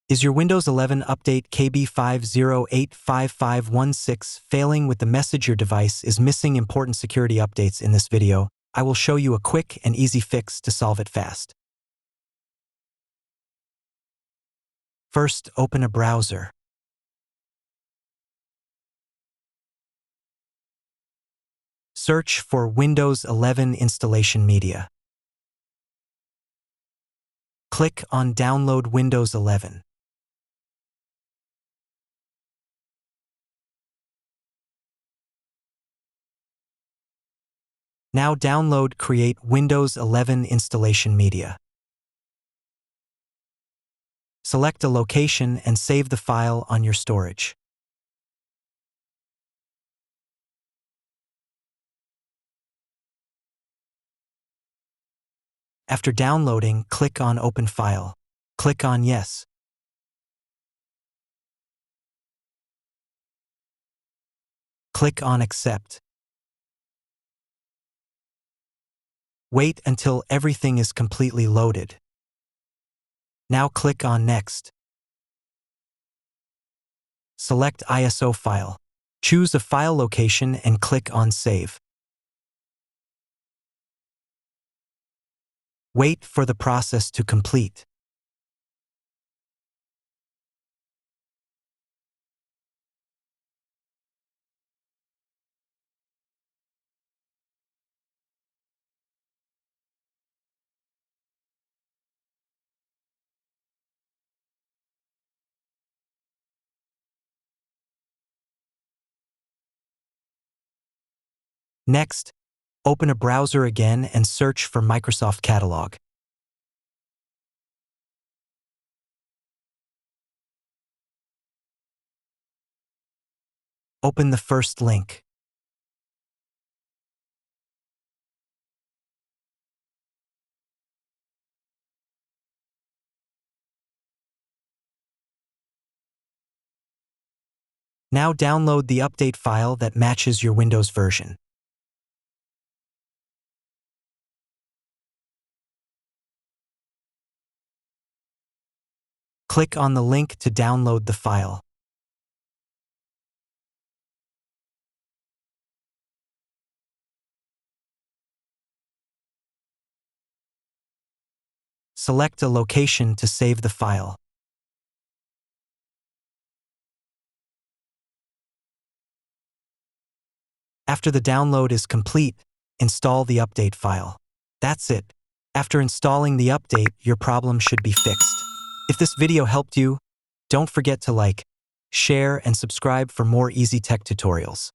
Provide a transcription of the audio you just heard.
Is your Windows 11 update KB5085516 failing with the message your device is missing important security updates? In this video, I will show you a quick and easy fix to solve it fast. First, open a browser. Search for Windows 11 installation media. Click on Download Windows 11. Now download Create Windows 11 installation media. Select a location and save the file on your storage. After downloading, click on Open File. Click on Yes. Click on Accept. Wait until everything is completely loaded. Now click on Next. Select ISO file. Choose a file location and click on Save. Wait for the process to complete. Next, open a browser again and search for Microsoft Catalog. Open the first link. Now download the update file that matches your Windows version. Click on the link to download the file. Select a location to save the file. After the download is complete, install the update file. That's it. After installing the update, your problem should be fixed. If this video helped you, don't forget to like, share, and subscribe for more easy tech tutorials.